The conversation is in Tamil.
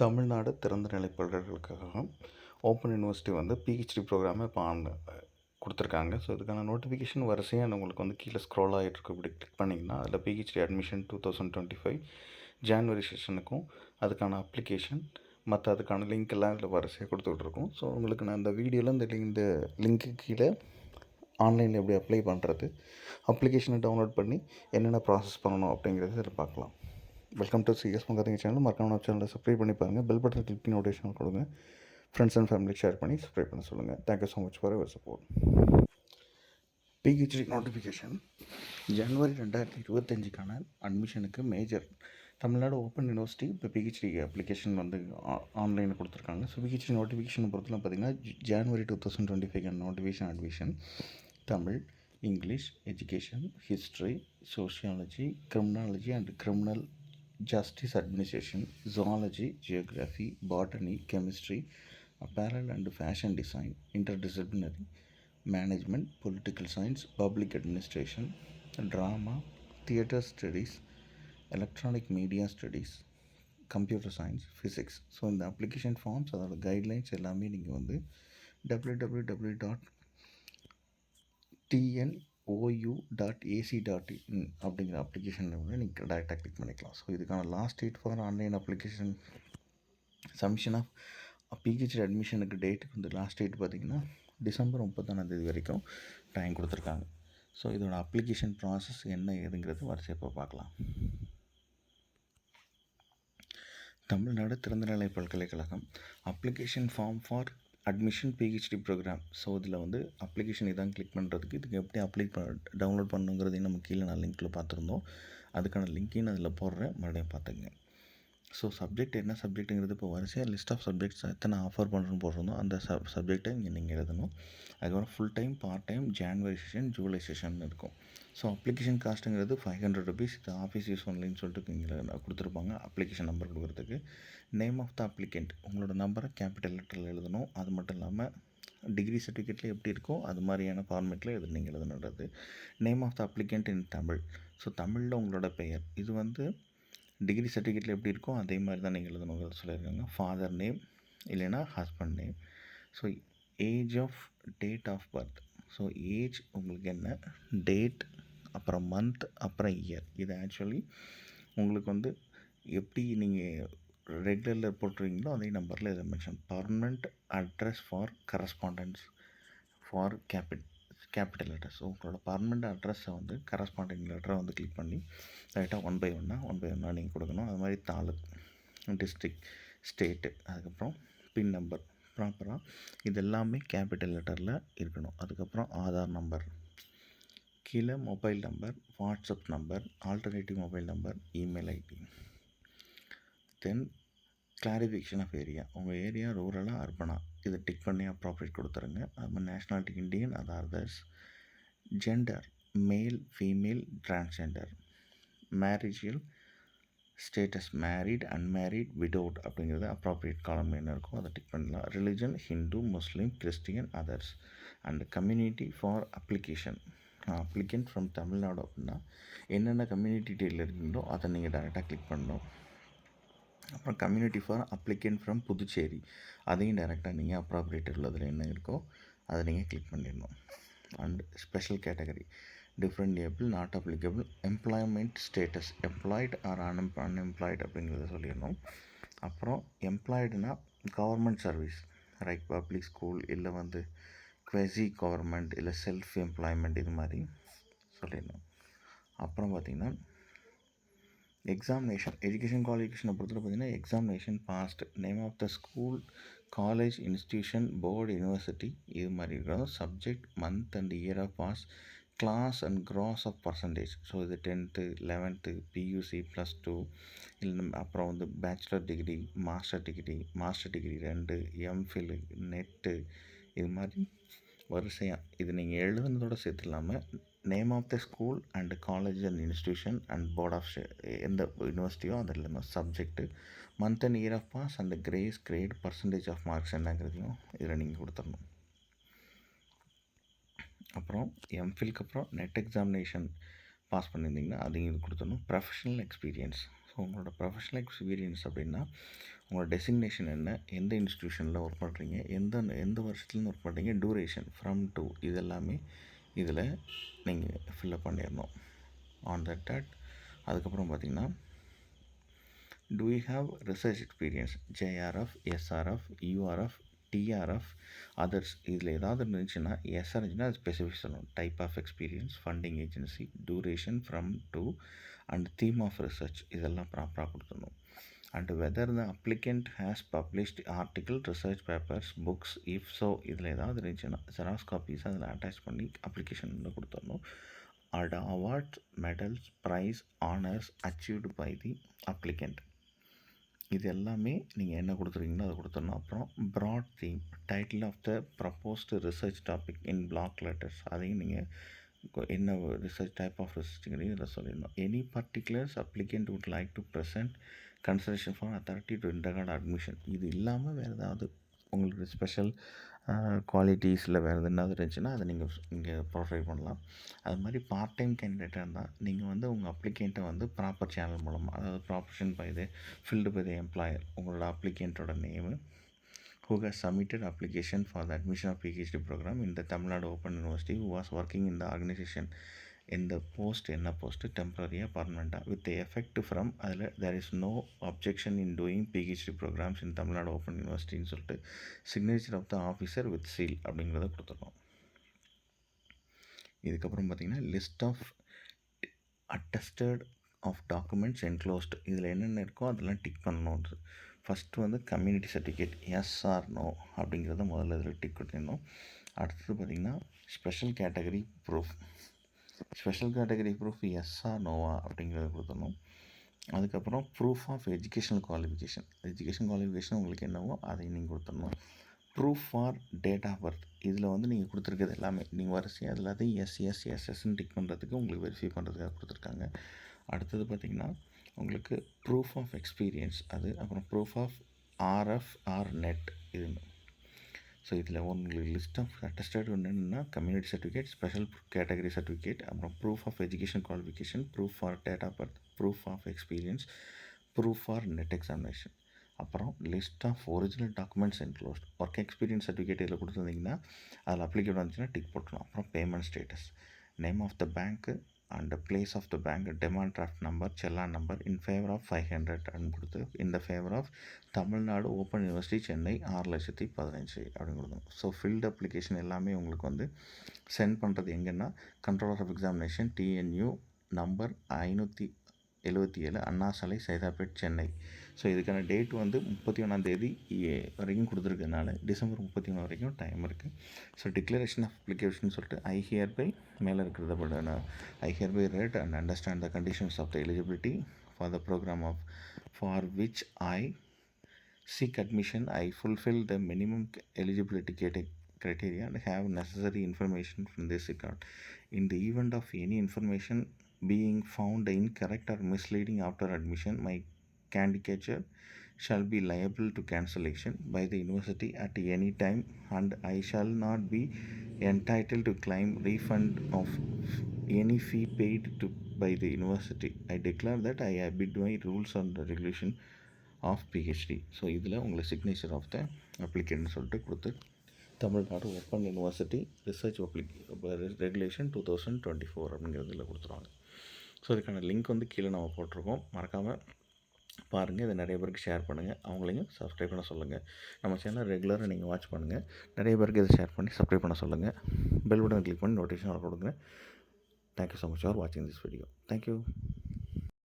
தமிழ்நாடு திறந்தநிலை பல்கலைக்கழகம் ஓப்பன் யூனிவர்சிட்டி வந்து பிஹெச்டி ப்ரோக்ராமை இப்போ கொடுத்துருக்காங்க. ஸோ இதுக்கான நோட்டிஃபிகேஷன் வரிசையாக உங்களுக்கு வந்து கீழே ஸ்க்ரோல் ஆகிட்டு இருக்கு. இப்படி கிளிக் பண்ணிங்கன்னா அதில் பிஹெச்டி அட்மிஷன் 2025 ஜான்வரி செஷனுக்கும் அதுக்கான அப்ளிகேஷன் மற்ற அதுக்கான லிங்க் எல்லாம் இதில் வரிசையாக கொடுத்துட்ருக்கோம். ஸோ உங்களுக்கு நான் இந்த வீடியோவில் இந்த லிங்க்கு கீழே ஆன்லைனில் எப்படி அப்ளை பண்ணுறது, அப்ளிகேஷனை டவுன்லோட் பண்ணி என்னென்ன ப்ராசஸ் பண்ணணும் அப்படிங்கிறது இதில் பார்க்கலாம். வெல்கம் டு சிஎஸ் மங்காதிங்க சேனல். மறக்காம நம்ம சேனலை சப்ஸ்கிரைப் பண்ணி பாருங்கள். பெல் பட்டன் கிளிக் பண்ணி நோட்டிஃபிகேஷன் கொடுங்க. ஃப்ரெண்ட்ஸ் அண்ட் ஃபேமிலி ஷேர் பண்ணி சப்ஸ்கிரைப் பண்ண சொல்லுங்கள். Thank you so much for your support. PhD notification ஜனவரி 2025க்கான அட்மிஷனுக்கு மேஜர் தமிழ்நாடு ஓப்பன் யூனிவர்சிட்டி இப்போ பிஹெச்டி அப்ளிகேஷன் வந்து ஆன்லைனில் கொடுத்துருக்காங்க. ஸோ பிஹெச்டி நோட்டிஃபிகேஷன் பொறுத்தலாம் பார்த்திங்கன்னா ஜனவரி 2025 notification admission Tamil, English, education, history, sociology, criminology and criminal justice administration, zoology, geography, botany, chemistry, apparel and fashion design, interdisciplinary, management, political science, public administration, drama, theatre studies, electronic media studies, computer science, physics. So இந்த அப்ளிகேஷன் ஃபார்ம்ஸ் அதோட கைட்லைன்ஸ் எல்லாமே நீங்கள் வந்து www.tnou.ac.in அப்படிங்கிற அப்ளிகேஷனில் வந்து நீங்கள் டேரெக்டாக கிளிக் பண்ணிக்கலாம். ஸோ இதுக்கான last date for online application submission of PhD அட்மிஷனுக்கு டேட்டுக்கு வந்து லாஸ்ட் டேட் பார்த்திங்கன்னா டிசம்பர் 31 வரைக்கும் டைம் கொடுத்துருக்காங்க. ஸோ இதோட அப்ளிகேஷன் ப்ராசஸ் என்ன ஏதுங்கிறது வரிசையாக இப்போ பார்க்கலாம். தமிழ்நாடு திறந்தநிலை பல்கலைக்கழகம் application form for admission PhD program. So இதில் வந்து அப்ளிகேஷன் இதான் கிளிக் பண்ணுறதுக்கு இதுக்கு எப்படி டவுன்லோட் பண்ணுங்கிறதையும் நம்ம கீழே நான் லிங்க்கில் பார்த்துருந்தோம். அதுக்கான லிங்க்கையும் நான் அதில் போடுறேன், மறுபடியும் பார்த்துங்க. ஸோ சப்ஜெக்ட் என்ன சப்ஜெக்ட்டுங்கிறது இப்போ வரிசையாக லிஸ்ட் ஆஃப் சப்ஜெக்ட்ஸ் எத்தனை ஆஃபர் பண்ணுறோன்னு போட்டிருந்தோம். அந்த சப்ஜெக்டை இங்கே நீங்கள் எழுதணும். அதுக்கப்புறம் full time, part time, January session, July session இருக்கும். ஸோ அப்ளிகேஷன் காஸ்ட்டுங்கிறது 500 ருபீஸ். இது ஆஃபீஸ் யூஸ் ஒன்லின்னு சொல்லிட்டு இங்கே கொடுத்துருப்பாங்க. அப்ளிகேஷன் நம்பர் கொடுக்குறதுக்கு நேம் ஆஃப் த அப்ளிகெண்ட் உங்களோட நம்பரை கேபிட்டல் லெட்டரில் எழுதணும். அது மட்டும் இல்லாமல் டிகிரி சர்டிஃபிகேட்டில் எப்படி இருக்கோ அது மாதிரியான ஃபார்மேட்டில் இது நீங்கள் எழுதணுன்றது. Name of the applicant in Tamil. So தமிழில் உங்களோட பெயர் இது வந்து டிகிரி சர்டிஃபிகேட்டில் எப்படி இருக்கோ அதே மாதிரி தான் நீங்கள் எழுதணுங்கிறது சொல்லியிருக்காங்க. ஃபாதர் நேம் இல்லைன்னா husband name. So age of date of birth. So age உங்களுக்கு என்ன, டேட், அப்புறம் மந்த், அப்புறம் இயர். இது ஆக்சுவலி உங்களுக்கு வந்து எப்படி நீங்கள் ரெகுலரில் போட்டுருவீங்களோ அதே நம்பரில் இதை mention. Permanent address for correspondence for capital letters. உங்களோட பர்மனெண்ட் அட்ரஸை வந்து கரஸ்பாண்டிங் லெட்டரை வந்து கிளிக் பண்ணி ரைட்டாக ஒன் பை ஒன்னாக நீங்கள் கொடுக்கணும். அது மாதிரி தாலுக், டிஸ்ட்ரிக்ட், ஸ்டேட்டு, அதுக்கப்புறம் பின் நம்பர் ப்ராப்பராக இது எல்லாமே கேபிட்டல் லெட்டரில் இருக்கணும். அதுக்கப்புறம் ஆதார் நம்பர், கீழே mobile number, WhatsApp number, alternative mobile number, email ID. Then clarification of area. உங்கள் ஏரியா ரூரலாக அர்பனா இதை டிக் பண்ணி அப்ராப்ரேட் கொடுத்துருங்க. அது மாதிரி நேஷ்னாலிட்டி இண்டியன், அது others. Gender male, female, transgender. Marital status married, unmarried, widowed அப்படிங்கிறது அப்ராப்ரியேட் காலம் என்ன இருக்கோ அதை டிக் பண்ணலாம். Religion Hindu, Muslim, Christian, others. And community for application. Applicant from Tamil Nadu அப்படின்னா என்னென்ன கம்யூனிட்டி டீட்டில் இருக்கீங்களோ அதை நீங்கள் டேரெக்டாக கிளிக் பண்ணணும். அப்புறம் community for applicant from Puducherry அதையும் டேரெக்டாக நீங்கள் அப்ராப்ரியேட் உள்ளதில் என்ன இருக்கோ அதை நீங்கள் கிளிக் பண்ணிடணும். And special category different able, not applicable. Employment status employed or unemployed அப்படிங்கிறத சொல்லிடணும். அப்புறம் எம்ப்ளாய்டுனா government service like public school இல்லை வந்து குவெசி கவர்மெண்ட் இல்லை செல்ஃப் எம்ப்ளாய்மெண்ட் இது மாதிரி சொல்லிடணும். அப்புறம் பார்த்திங்கன்னா எக்ஸாமினேஷன் எஜுகேஷன் குவாலிஃபிகேஷனை பொறுத்தவரை பார்த்திங்கன்னா examination passed, name of the school, college, institution, board, university இது மாதிரி இருக்கிறோம். Subject, month and year of pass, class and gross of percentage. So இது 10th 11th பியூசி +2 இல்லை அப்புறம் வந்து bachelor degree, master degree 2, MPhil, NET இது மாதிரி வரிசையாக இது நீங்கள் எழுதுனதோடு சேர்த்து இல்லாமல் name of the school and college and institution and board of எந்த யூனிவர்சிட்டியோ அதில் இல்லாமல் subject, month and year of pass and grace, grade, percentage of marks என்னங்கிறதையும் இதில் நீங்கள் கொடுத்துடணும். அப்புறம் எம்ஃபில்க்கு அப்புறம் நெட் எக்ஸாமினேஷன் பாஸ் பண்ணியிருந்தீங்கன்னா அதையும் இது கொடுத்துடணும். ப்ரொஃபஷனல் எக்ஸ்பீரியன்ஸ் ஸோ உங்களோட ப்ரொஃபஷனல் எக்ஸ்பீரியன்ஸ் அப்படின்னா உங்களோட டெசிக்னேஷன் என்ன, எந்த இன்ஸ்டியூஷனில் ஒர்க் பண்ணுறீங்க, எந்த வருஷத்துலேருந்து ஒர்க் பண்ணுறீங்க, டூரேஷன் ஃப்ரம் டு, இதெல்லாமே இதில் நீங்கள் ஃபில்லப் பண்ணிடணும். ஆன் தட் அதுக்கப்புறம் பார்த்திங்கன்னா do you have research experience, JRF, SRF, URF, TRF, others. இதில் ஏதாவது இருந்துச்சுன்னா எஸ்ஆர் இருந்துச்சுன்னா அது ஸ்பெசிஃபிக் சொல்லணும். Type of experience, funding agency, duration from to and theme of research, இதெல்லாம் ப்ராப்பராக கொடுத்துடணும். And whether the applicant has published article, research papers, books, if so இதில் ஏதாவது இருந்துச்சுன்னா ஜெராக்ஸ் காப்பீஸ் அதில் அட்டாச் பண்ணி அப்ளிகேஷனில் கொடுத்துடணும். And awards, medals, prize, honours achieved by the applicant, இது எல்லாமே நீங்கள் என்ன கொடுத்துருக்கீங்களோ அதை கொடுத்துடணும். அப்புறம் broad theme, title of the proposed research topic in block letters, அதையும் நீங்கள் என்ன ரிசர்ச் டைப் ஆஃப் ரிசர்ச்சுங்கிறதையும் இதில் சொல்லிடணும். Any particulars applicant would like to present consideration for authority to இன்டர்கார்ட் அட்மிஷன், இது இல்லாமல் வேறு ஏதாவது உங்களுக்கு ஸ்பெஷல் குவாலிட்டிஸில் வேறு எதுனாவது இருந்துச்சுன்னா அதை நீங்கள் இங்கே ப்ரொவைட் பண்ணலாம். அது மாதிரி பார்ட் டைம் கேண்டிடேட்டாக இருந்தால் நீங்கள் வந்து உங்கள் அப்ளிகேண்ட்டை வந்து ப்ராப்பர் சேனல் மூலமாக, அதாவது proportion by the field by the employer, உங்களோட அப்ளிகேண்ட்டோட name, who has submitted application for the admission of PhD program in the Tamil Nadu Open University, who was working in the organization in the post, என்ன போஸ்ட்டு, டெம்பரரியாக பர்மனெண்ட்டாக, வித் எஃபெக்ட் ஃப்ரம், அதில் there is no objection in doing PhD programs in Tamil Nadu Open Universityன்னு சொல்லிட்டு signature of the officer with seal அப்படிங்கிறத கொடுத்துருக்கோம். இதுக்கப்புறம் பார்த்திங்கன்னா list of attested of documents enclosed, இதில் என்னென்ன இருக்கோ அதெல்லாம் டிக் பண்ணணும். ஃபஸ்ட்டு வந்து community certificate, S R no அப்படிங்கிறத முதல்ல இதில் டிக் பண்ணிடணும். அடுத்தது பார்த்திங்கன்னா special category proof, special category proof S R நோவா அப்படிங்கிறத கொடுத்துடணும். அதுக்கப்புறம் proof of educational qualification, education qualification உங்களுக்கு என்னவோ அதை நீங்கள் கொடுத்துடணும். Proof for date of birth, இதில் வந்து நீங்கள் கொடுத்துருக்கிறது எல்லாமே நீங்கள் வரிசையாக எல்லாத்தையும் எஸ்எஸ்ன்னு டிக் பண்ணுறதுக்கு உங்களுக்கு வெரிஃபை பண்ணுறதுக்காக கொடுத்துருக்காங்க. அடுத்தது பார்த்திங்கன்னா உங்களுக்கு ப்ரூஃப் ஆஃப் எக்ஸ்பீரியன்ஸ், அது அப்புறம் proof of RF or NET, இது. ஸோ இதில் உங்களுக்கு லிஸ்ட் ஆஃப் அட்டஸ்டட் என்னென்னா community certificate, special category certificate, அப்புறம் proof of education qualification, proof for date of birth, proof of experience, proof for NET examination, அப்புறம் list of original documents enclosed. Work experience certificate இதில் கொடுத்துருந்தீங்கன்னா அதில் அப்ளிகேட் வந்துச்சுன்னா டிக் போட்டணும். அப்புறம் payment status, name of the bank and place of the bank, demand draft number, challan number, in favour of 500 அப்படின்னு கொடுத்து, இந்த favour of Tamil Nadu open university Chennai 6,15,000 அப்படின்னு கொடுக்கணும். ஸோ ஃபில்டு அப்ளிகேஷன் எல்லாமே உங்களுக்கு வந்து சென்ட் பண்ணுறது எங்கன்னா controller of examination, TNU number 577, Anna Salai, Saidapet, Chennai. So இதுக்கான டேட் வந்து 31 வரைக்கும் கொடுத்துருக்கனால டிசம்பர் 31 வரைக்கும் டைம் இருக்குது. ஸோ டிக்ளரேஷன் ஆஃப் அப்ளிகேஷன் சொல்லிட்டு ஐ ஹியர் பை மேலே இருக்கிறத but I hereby read and understand the conditions of the eligibility for the program of for which I seek admission. I fulfill the minimum eligibility criteria and have necessary information from this record. In the event of any information being found incorrect or misleading after admission, my candidature shall be liable to cancellation by the university at any time, and I shall not be entitled to claim refund of any fee paid to by the university. I declare that I abide by rules and regulation of PhD. So இதில் உங்களை சிக்னேச்சர் ஆஃப் த அப்ளிகேட்னு சொல்லிட்டு கொடுத்து Tamil Nadu open university research regulation 2024 அப்படிங்கிறதுல கொடுத்துருவாங்க. ஸோ இதுக்கான லிங்க் வந்து கீழே நம்ம போட்டிருக்கோம், மறக்காமல் பாருங்கள். இதை நிறைய பேருக்கு ஷேர் பண்ணுங்கள், அவங்களையும் சப்ஸ்கிரைப் பண்ண சொல்லுங்கள். நம்ம சேனல் ரெகுலராக நீங்கள் வாட்ச் பண்ணுங்கள், நிறைய பேருக்கு இதை ஷேர் பண்ணி சப்ஸ்கிரைப் பண்ண சொல்லுங்கள். பெல் பட்டன் கிளிக் பண்ணி நோட்டிஃபிகேஷன் கொடுங்க. தேங்க்யூ ஸோ மச் ஃபார் வாட்சிங் திஸ் வீடியோ. தேங்க்யூ.